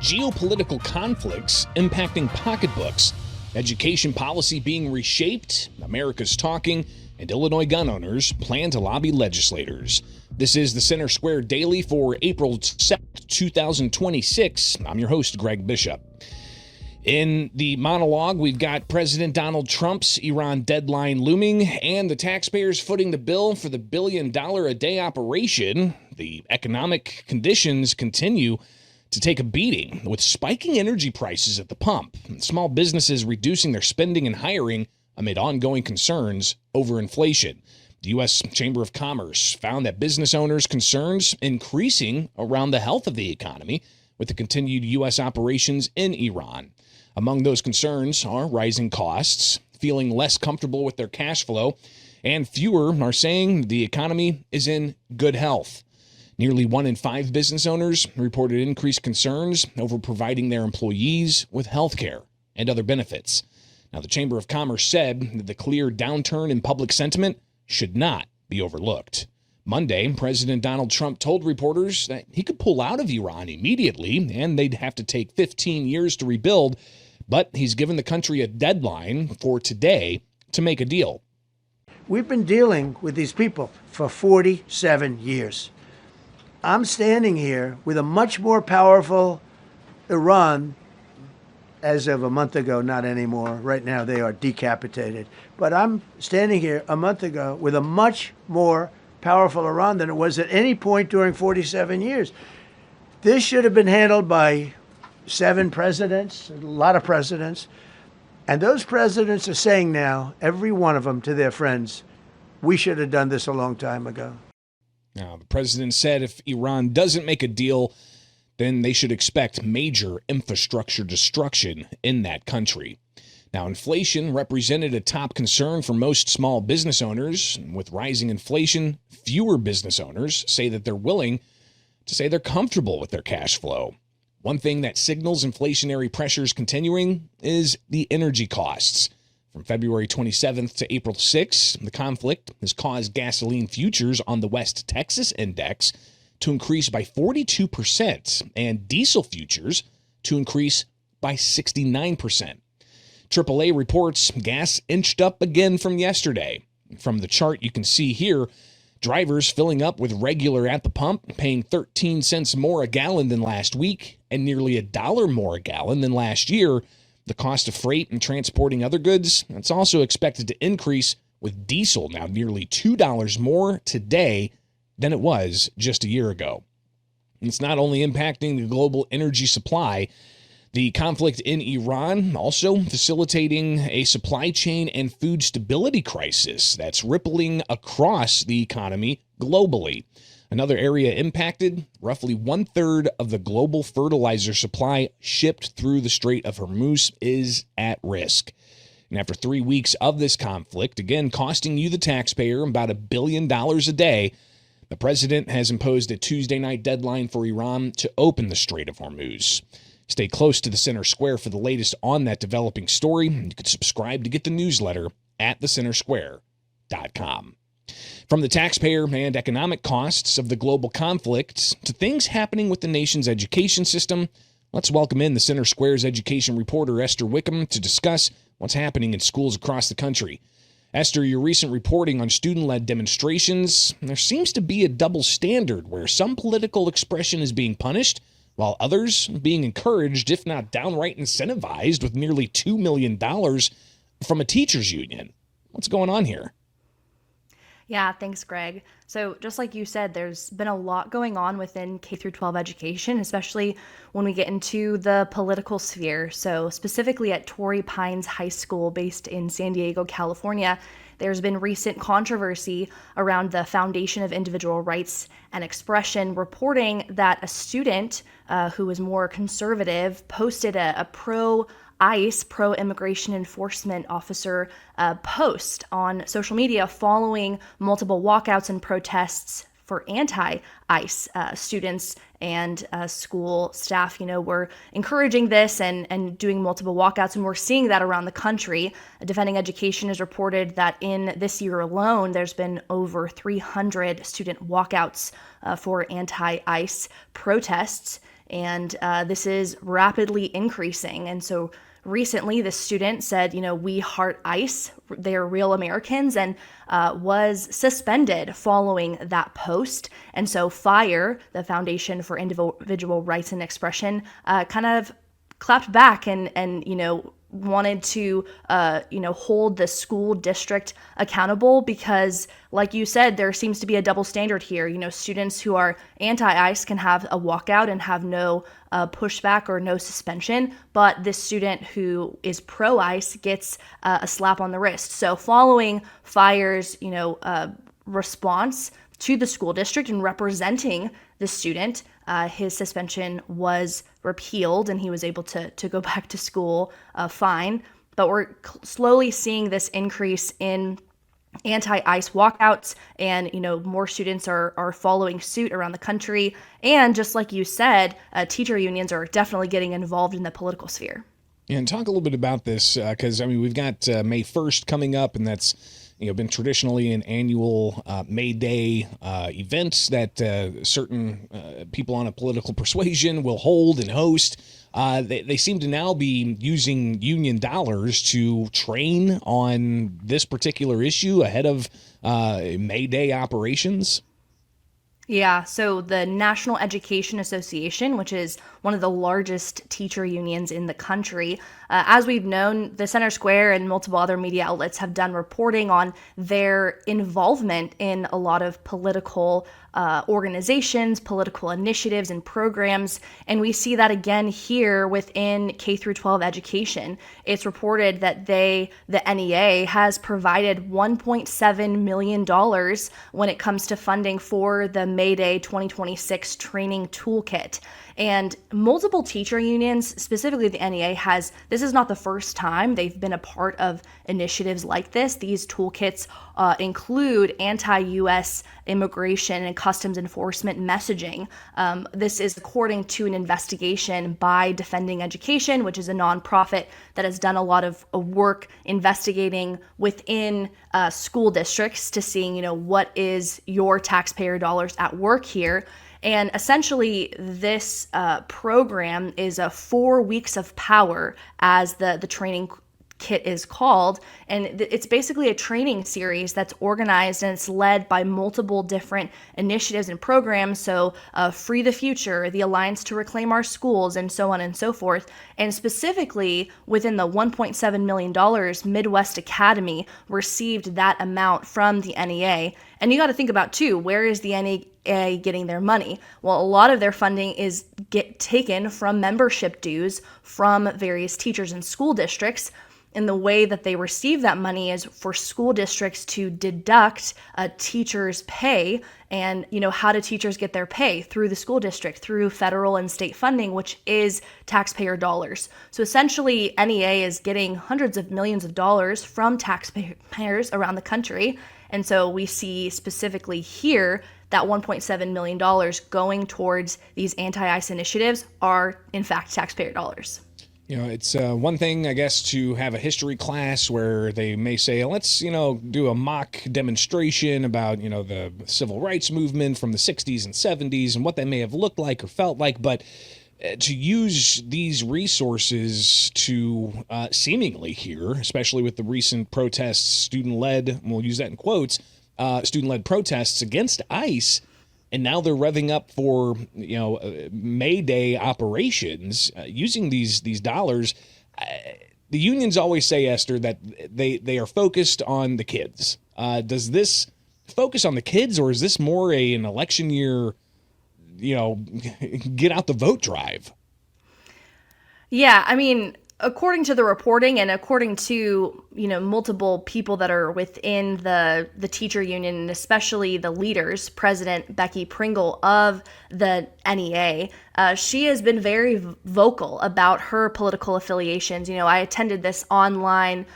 geopolitical conflicts impacting pocketbooks, education policy being reshaped, America's talking, and Illinois gun owners plan to lobby legislators. This is the Center Square Daily for April 7th, 2026. I'm your host, Greg Bishop. In the monologue, we've got President Donald Trump's Iran deadline looming and the taxpayers footing the bill for the billion-a-day operation. The economic conditions continue to take a beating with spiking energy prices at the pump, and small businesses reducing their spending and hiring amid ongoing concerns over inflation. The U.S. Chamber of Commerce found that business owners' concerns increasing around the health of the economy with the continued U.S. operations in Iran. Among those concerns are rising costs, feeling less comfortable with their cash flow, and fewer are saying the economy is in good health. Nearly 1 in 5 business owners reported increased concerns over providing their employees with health care and other benefits. Now, the Chamber of Commerce said that the clear downturn in public sentiment should not be overlooked. Monday, President Donald Trump told reporters that he could pull out of Iran immediately and they'd have to take 15 years to rebuild, but he's given the country a deadline for today to make a deal. We've been dealing with these people for 47 years. I'm standing here with a much more powerful Iran as of a month ago, not anymore. Right now they are decapitated. But I'm standing here a month ago with a much more powerful Iran than it was at any point during 47 years. This should have been handled by 7 presidents, a lot of presidents. And those presidents are saying now, every one of them to their friends, we should have done this a long time ago. Now, the president said if Iran doesn't make a deal, then they should expect major infrastructure destruction in that country. Now, inflation represented a top concern for most small business owners. With rising inflation, fewer business owners say that they're willing to say they're comfortable with their cash flow. One thing that signals inflationary pressures continuing is the energy costs. From February 27th to April 6th, the conflict has caused gasoline futures on the West Texas Index to increase by 42% and diesel futures to increase by 69%. AAA reports gas inched up again from yesterday. From the chart you can see here, drivers filling up with regular at the pump paying 13 cents more a gallon than last week and nearly $1 more a gallon than last year. The cost of freight and transporting other goods, that's also expected to increase, with diesel now nearly $2 more today than it was just a year ago. It's not only impacting the global energy supply, the conflict in Iran also facilitating a supply chain and food stability crisis that's rippling across the economy globally. Another area impacted, roughly 1/3 of the global fertilizer supply shipped through the Strait of Hormuz is at risk. And after 3 weeks of this conflict, again costing you the taxpayer about $1 billion a day, the president has imposed a Tuesday night deadline for Iran to open the Strait of Hormuz. Stay close to the Center Square for the latest on that developing story. You can subscribe to get the newsletter at thecentersquare.com. From the taxpayer and economic costs of the global conflict to things happening with the nation's education system, let's welcome in the Center Square's education reporter, Esther Wickham, to discuss what's happening in schools across the country. Esther, your recent reporting on student-led demonstrations, there seems to be a double standard where some political expression is being punished while others being encouraged, if not downright incentivized, with nearly $2 million from a teachers union. What's going on here? Yeah, thanks, Greg. So just like you said, there's been a lot going on within K-12 education, especially when we get into the political sphere. So specifically at Torrey Pines High School based in San Diego, California, there's been recent controversy around the Foundation of Individual Rights and Expression reporting that a student who was more conservative posted a pro-ICE, pro-immigration enforcement officer post on social media following multiple walkouts and protests for anti-ICE students and school staff, were encouraging this and doing multiple walkouts. And we're seeing that around the country. Defending Education has reported that in this year alone, there's been over 300 student walkouts for anti-ICE protests. and this is rapidly increasing. And so recently, this student said, we heart ICE, they're real Americans, and was suspended following that post. And so FIRE, the Foundation for Individual Rights and Expression, kind of clapped back and wanted to, hold the school district accountable because, like you said, there seems to be a double standard here. Students who are anti-ICE can have a walkout and have no pushback or no suspension, but this student who is pro-ICE gets a slap on the wrist. So following FIRE's, response to the school district and representing the student, his suspension was repealed and he was able to go back to school fine. But we're slowly seeing this increase in anti-ICE walkouts, and more students are following suit around the country. And just like you said, teacher unions are definitely getting involved in the political sphere. And talk a little bit about this because we've got May 1st coming up, and that's been traditionally an annual May Day event that certain people on a political persuasion will hold and host. They seem to now be using union dollars to train on this particular issue ahead of May Day operations. Yeah, so the National Education Association, which is one of the largest teacher unions in the country, as we've known, the Center Square and multiple other media outlets have done reporting on their involvement in a lot of political organizations, political initiatives, and programs. And we see that again here within K through 12 education. It's reported that the NEA has provided $1.7 million when it comes to funding for the May Day 2026 training toolkit. And multiple teacher unions, specifically the NEA, this is not the first time they've been a part of initiatives like this. These toolkits include anti-U.S. immigration and customs enforcement messaging. This is according to an investigation by Defending Education, which is a nonprofit that has done a lot of work investigating within school districts to seeing, what is your taxpayer dollars at work here. And essentially, this program is 4 weeks of power, as the training kit is called. And it's basically a training series that's organized and it's led by multiple different initiatives and programs. So Free the Future, the Alliance to Reclaim Our Schools, and so on and so forth. And specifically within the $1.7 million, Midwest Academy received that amount from the NEA. And you got to think about, too, where is the NEA getting their money? Well, a lot of their funding is taken from membership dues from various teachers and school districts. And the way that they receive that money is for school districts to deduct a teacher's pay. And, how do teachers get their pay? Through the school district, through federal and state funding, which is taxpayer dollars. So essentially, NEA is getting hundreds of millions of dollars from taxpayers around the country. And so we see specifically here that $1.7 million going towards these anti-ICE initiatives are, in fact, taxpayer dollars. It's one thing, I guess, to have a history class where they may say, let's, do a mock demonstration about, the civil rights movement from the 60s and 70s and what that may have looked like or felt like. But to use these resources to seemingly here, especially with the recent protests, student-led, and we'll use that in quotes, student-led protests against ICE, and now they're revving up for, May Day operations using these dollars. The unions always say, Esther, that they are focused on the kids. Does this focus on the kids, or is this more an election year, get out the vote drive? Yeah, according to the reporting and according to, multiple people that are within the teacher union, and especially the leaders, President Becky Pringle of the NEA, she has been very vocal about her political affiliations. I attended this online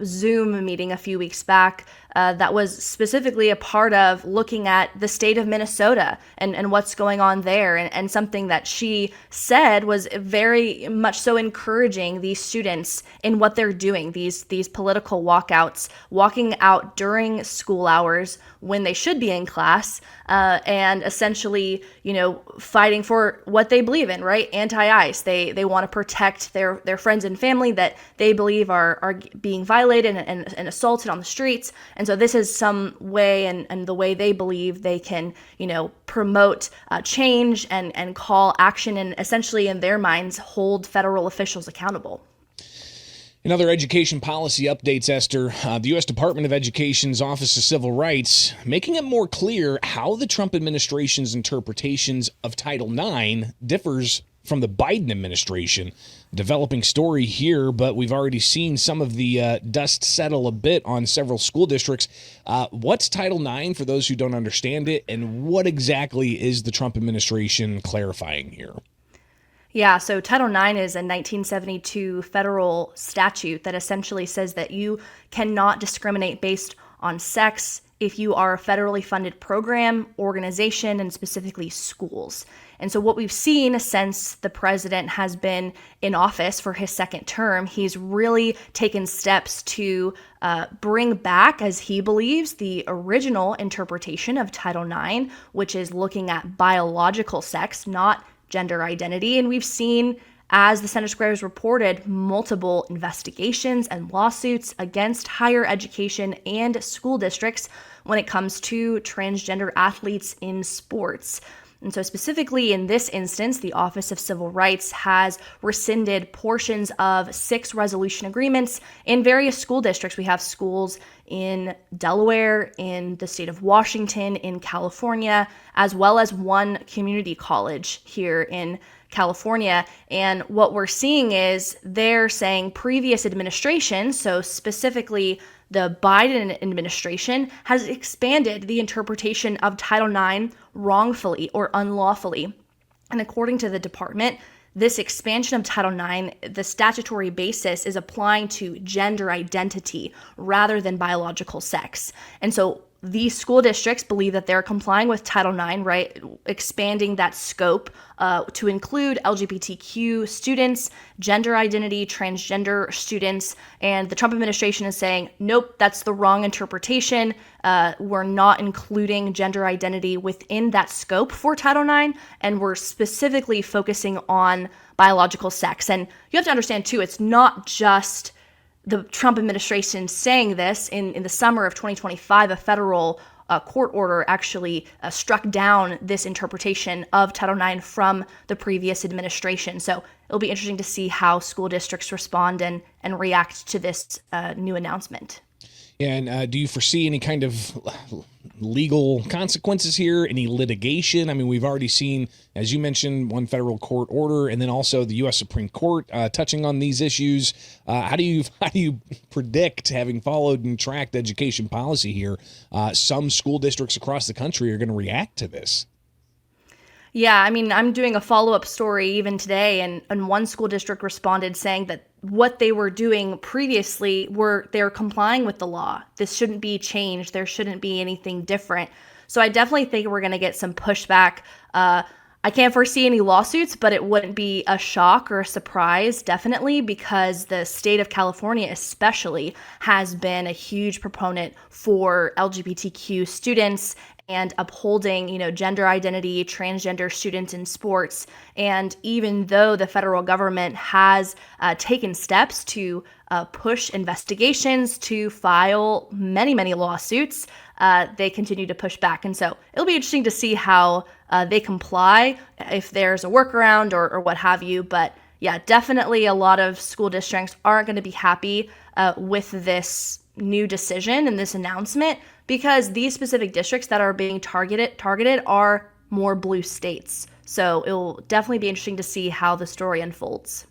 Zoom meeting a few weeks back that was specifically a part of looking at the state of Minnesota and what's going on there. And something that she said was very much so encouraging these students in what they're doing, these political walkouts, walking out during school hours when they should be in class, and essentially, fighting for what they believe in, right? Anti-ICE. They want to protect their friends and family that they believe are being violated and assaulted on the streets. And so this is some way and the way they believe they can, promote change and call action and essentially, in their minds, hold federal officials accountable. In other education policy updates, Esther, the U.S. Department of Education's Office of Civil Rights making it more clear how the Trump administration's interpretations of Title IX differs from the Biden administration. Developing story here, but we've already seen some of the dust settle a bit on several school districts. What's Title IX for those who don't understand it, and what exactly is the Trump administration clarifying here? Yeah, so Title IX is a 1972 federal statute that essentially says that you cannot discriminate based on sex if you are a federally funded program, organization, and specifically schools. And so what we've seen since the president has been in office for his second term, he's really taken steps to bring back, as he believes, the original interpretation of Title IX, which is looking at biological sex, not gender identity. And we've seen, as the Center Square has reported, multiple investigations and lawsuits against higher education and school districts when it comes to transgender athletes in sports. And so specifically in this instance, the Office of Civil Rights has rescinded portions of 6 resolution agreements in various school districts. We have schools in Delaware, in the state of Washington, in California, as well as one community college here in California. And what we're seeing is they're saying previous administrations, so specifically the Biden administration, has expanded the interpretation of Title IX wrongfully or unlawfully. And according to the department, this expansion of Title IX, the statutory basis is applying to gender identity rather than biological sex. And so these school districts believe that they're complying with Title IX, right? Expanding that scope to include LGBTQ students, gender identity, transgender students. And the Trump administration is saying, nope, that's the wrong interpretation. We're not including gender identity within that scope for Title IX. And we're specifically focusing on biological sex. And you have to understand, too, it's not just the Trump administration saying this. In the summer of 2025, a federal court order actually struck down this interpretation of Title IX from the previous administration. So it'll be interesting to see how school districts respond and react to this new announcement. And do you foresee any kind of legal consequences here, any litigation? I mean, we've already seen, as you mentioned, one federal court order, and then also the U.S. Supreme Court touching on these issues. How do you predict, having followed and tracked education policy here, some school districts across the country are going to react to this? Yeah, I mean, I'm doing a follow-up story even today, and one school district responded saying that what they were doing previously they're complying with the law. This shouldn't be changed. There shouldn't be anything different. So I definitely think we're going to get some pushback. I can't foresee any lawsuits, but it wouldn't be a shock or a surprise, definitely, because the state of California especially has been a huge proponent for LGBTQ students and upholding, gender identity, transgender students in sports. And even though the federal government has taken steps to push investigations, to file many, many lawsuits, they continue to push back. And so it'll be interesting to see how they comply, if there's a workaround or what have you. But yeah, definitely a lot of school districts aren't going to be happy with this new decision and this announcement, because these specific districts that are being targeted are more blue states. So it will definitely be interesting to see how the story unfolds.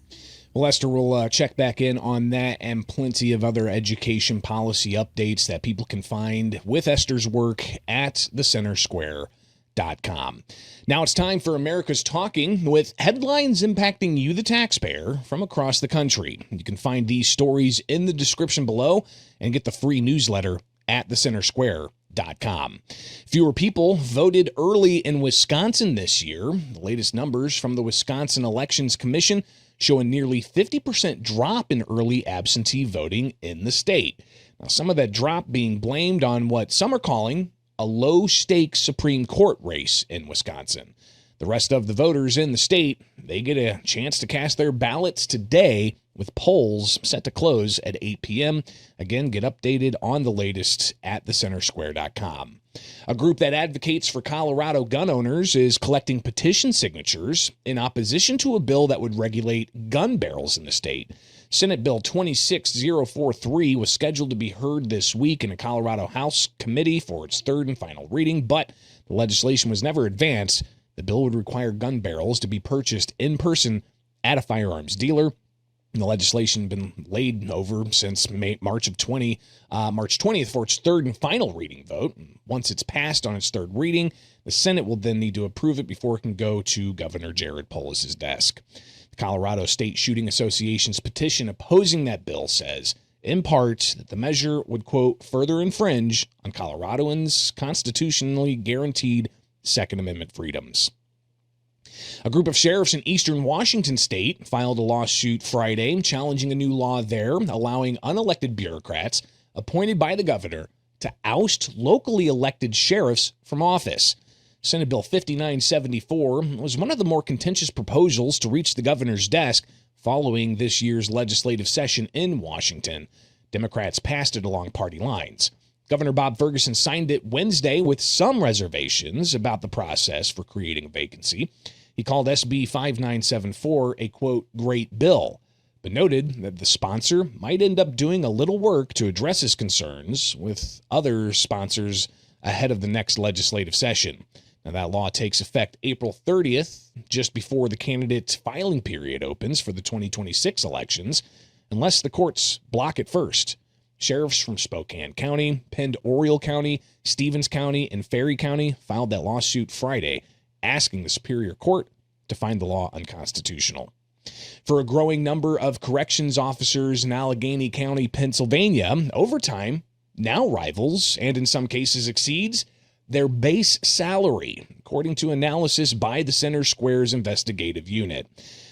Well, Esther, we'll check back in on that and plenty of other education policy updates that people can find with Esther's work at thecentersquare.com. Now it's time for America's Talking, with headlines impacting you, the taxpayer, from across the country. You can find these stories in the description below and get the free newsletter at thecentersquare.com. Fewer people voted early in Wisconsin this year. The latest numbers from the Wisconsin Elections Commission show a nearly 50% drop in early absentee voting in the state. Now, some of that drop being blamed on what some are calling a low-stakes Supreme Court race in Wisconsin. The rest of the voters in the state, they get a chance to cast their ballots today with polls set to close at 8 p.m. Again, get updated on the latest at thecentersquare.com. A group that advocates for Colorado gun owners is collecting petition signatures in opposition to a bill that would regulate gun barrels in the state. Senate Bill 26043 was scheduled to be heard this week in a Colorado House committee for its third and final reading, but the legislation was never advanced. The bill would require gun barrels to be purchased in person at a firearms dealer. The legislation has been laid over since March 20th for its third and final reading vote. Once it's passed on its third reading, the Senate will then need to approve it before it can go to Governor Jared Polis's desk. The Colorado State Shooting Association's petition opposing that bill says, in part, that the measure would, quote, further infringe on Coloradoans' constitutionally guaranteed Second Amendment freedoms. A group of sheriffs in eastern Washington state filed a lawsuit Friday challenging a new law there allowing unelected bureaucrats appointed by the governor to oust locally elected sheriffs from office. Senate Bill 5974 was one of the more contentious proposals to reach the governor's desk following this year's legislative session in Washington. Democrats passed it along party lines. Governor Bob Ferguson signed it Wednesday with some reservations about the process for creating a vacancy. He called SB 5974 a, quote, great bill, but noted that the sponsor might end up doing a little work to address his concerns with other sponsors ahead of the next legislative session. Now, that law takes effect April 30th, just before the candidate's filing period opens for the 2026 elections, unless the courts block it first. Sheriffs from Spokane County, Pend Oriole County, Stevens County, and Ferry County filed that lawsuit Friday, asking the Superior Court to find the law unconstitutional. For a growing number of corrections officers in Allegheny County, Pennsylvania, overtime now rivals, and in some cases exceeds, their base salary, according to analysis by the Center Square's investigative unit.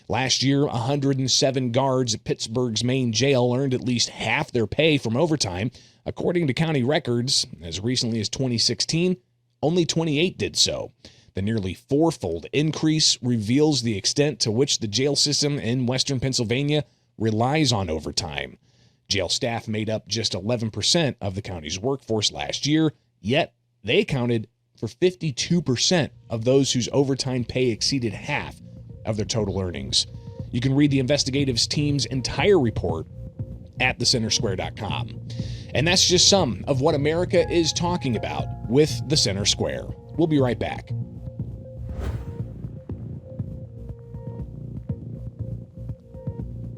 Last year, 107 guards at Pittsburgh's main jail earned at least half their pay from overtime. According to county records, as recently as 2016, only 28 did so. The nearly fourfold increase reveals the extent to which the jail system in western Pennsylvania relies on overtime. Jail staff made up just 11% of the county's workforce last year, yet they accounted for 52% of those whose overtime pay exceeded half of their total earnings. You can read the investigative team's entire report at thecentersquare.com. And that's just some of what America is talking about with the Center Square. We'll be right back.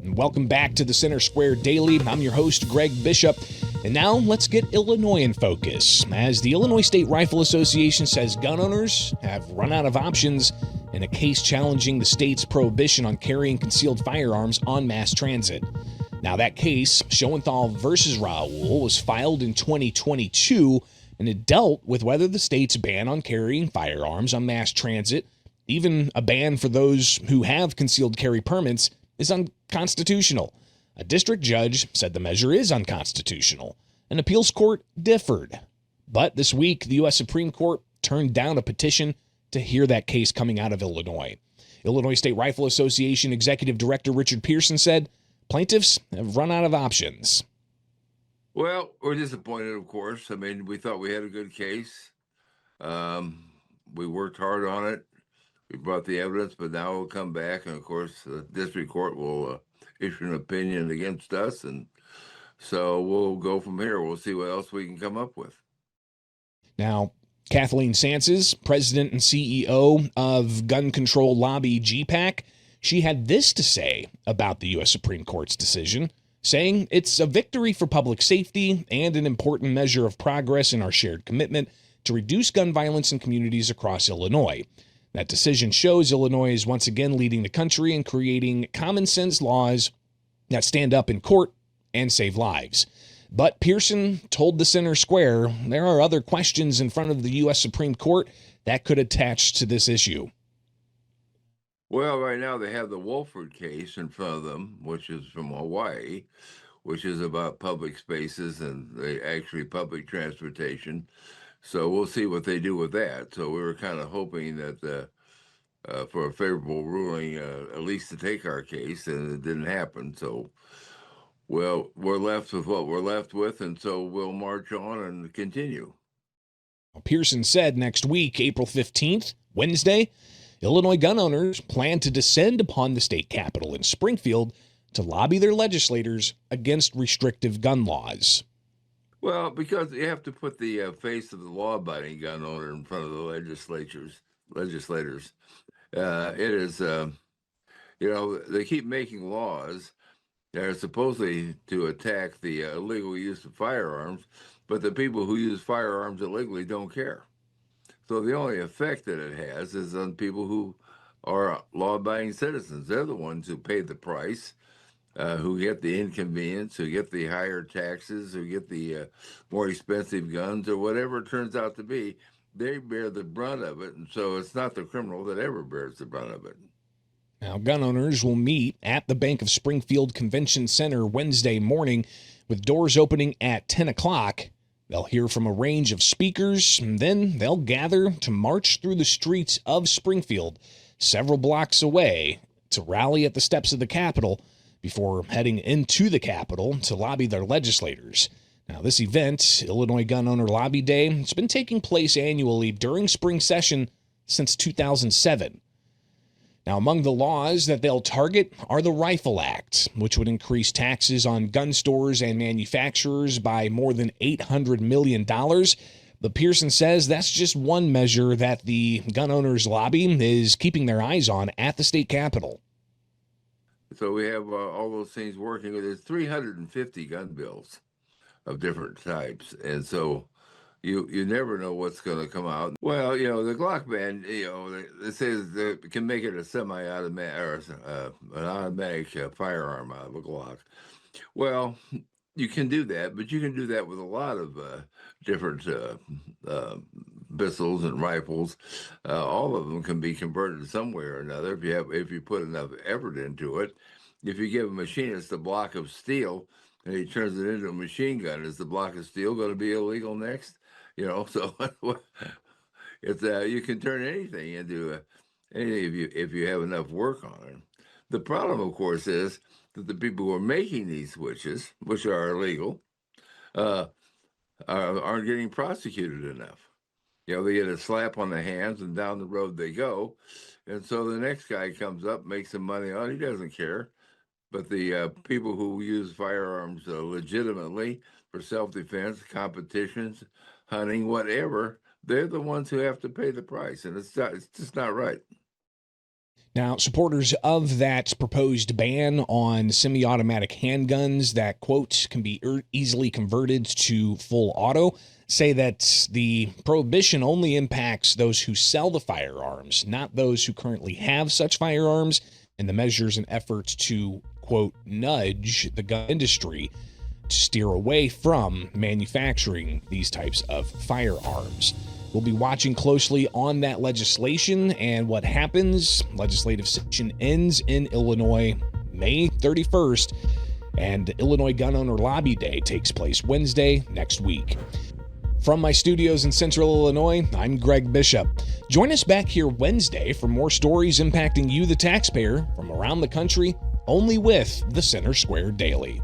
Welcome back to the Center Square Daily. I'm your host, Greg Bishop. And now let's get Illinois in focus, as the Illinois State Rifle Association says gun owners have run out of options in a case challenging the state's prohibition on carrying concealed firearms on mass transit. Now, that case, Schoenthal versus Raoul, was filed in 2022, and it dealt with whether the state's ban on carrying firearms on mass transit, even a ban for those who have concealed carry permits, is unconstitutional. A district judge said the measure is unconstitutional. An appeals court differed. But this week, the U.S. Supreme Court turned down a petition to hear that case coming out of Illinois. Illinois State Rifle Association Executive Director Richard Pearson said plaintiffs have run out of options. Well, we're disappointed, of course. I mean, we thought we had a good case. We worked hard on it. We brought the evidence, but now we'll come back, and of course, the district court will issue an opinion against us, and so we'll go from here. We'll see what else we can come up with. Now, Kathleen Sances, president and CEO of gun control lobby GPAC, she had this to say about the U.S. Supreme Court's decision, saying it's a victory for public safety and an important measure of progress in our shared commitment to reduce gun violence in communities across Illinois. That decision shows Illinois is once again leading the country in creating common sense laws that stand up in court and save lives. But Pearson told the Center Square there are other questions in front of the U.S. Supreme Court that could attach to this issue. Well, right now they have the Wolford case in front of them, which is from Hawaii, which is about public spaces and actually public transportation. So we'll see what they do with that. So we were kind of hoping that for a favorable ruling, at least to take our case, and it didn't happen. So, well, we're left with what we're left with, and so we'll march on and continue. Pearson said next week, April 15th, Wednesday, Illinois gun owners plan to descend upon the state capitol in Springfield to lobby their legislators against restrictive gun laws. Well, because you have to put the face of the law-abiding gun owner in front of the legislators. It is, they keep making laws that are supposedly to attack the illegal use of firearms, but the people who use firearms illegally don't care. So the only effect that it has is on people who are law-abiding citizens. They're the ones who pay the price, who get the inconvenience, who get the higher taxes, who get the more expensive guns, or whatever it turns out to be. They bear the brunt of it, and so it's not the criminal that ever bears the brunt of it. Now, gun owners will meet at the Bank of Springfield Convention Center Wednesday morning with doors opening at 10 o'clock. They'll hear from a range of speakers, and then they'll gather to march through the streets of Springfield, several blocks away, to rally at the steps of the Capitol before heading into the Capitol to lobby their legislators. Now, this event, Illinois Gun Owner Lobby Day, it's been taking place annually during spring session since 2007. Now, among the laws that they'll target are the Rifle Act, which would increase taxes on gun stores and manufacturers by more than $800 million. But Pearson says that's just one measure that the gun owners lobby is keeping their eyes on at the state capitol. So we have all those things working. There's 350 gun bills of different types, and so you never know what's going to come out. Well, the Glock ban, they say they can make it a semi-automatic or an automatic firearm out of a Glock. Well, you can do that, but you can do that with a lot of different pistols and rifles. All of them can be converted some way or another if you put enough effort into it. If you give a machinist a block of steel and he turns it into a machine gun, is the block of steel going to be illegal next? So it's you can turn anything into anything if you have enough work on it. The problem, of course, is that the people who are making these switches, which are illegal, aren't getting prosecuted enough. They get a slap on the hands and down the road they go. And so the next guy comes up, makes some money on it, he doesn't care. But the people who use firearms legitimately for self-defense, competitions, hunting, whatever, they're the ones who have to pay the price. And it's just not right. Now, supporters of that proposed ban on semi-automatic handguns that, quote, can be easily converted to full auto, say that the prohibition only impacts those who sell the firearms, not those who currently have such firearms, and the measures and efforts to, quote, nudge the gun industry to steer away from manufacturing these types of firearms. We'll be watching closely on that legislation and what happens. Legislative session ends in Illinois May 31st, and Illinois Gun Owner Lobby Day takes place Wednesday next week. From my studios in Central Illinois, I'm Greg Bishop. Join us back here Wednesday for more stories impacting you, the taxpayer, from around the country, only with the Center Square Daily.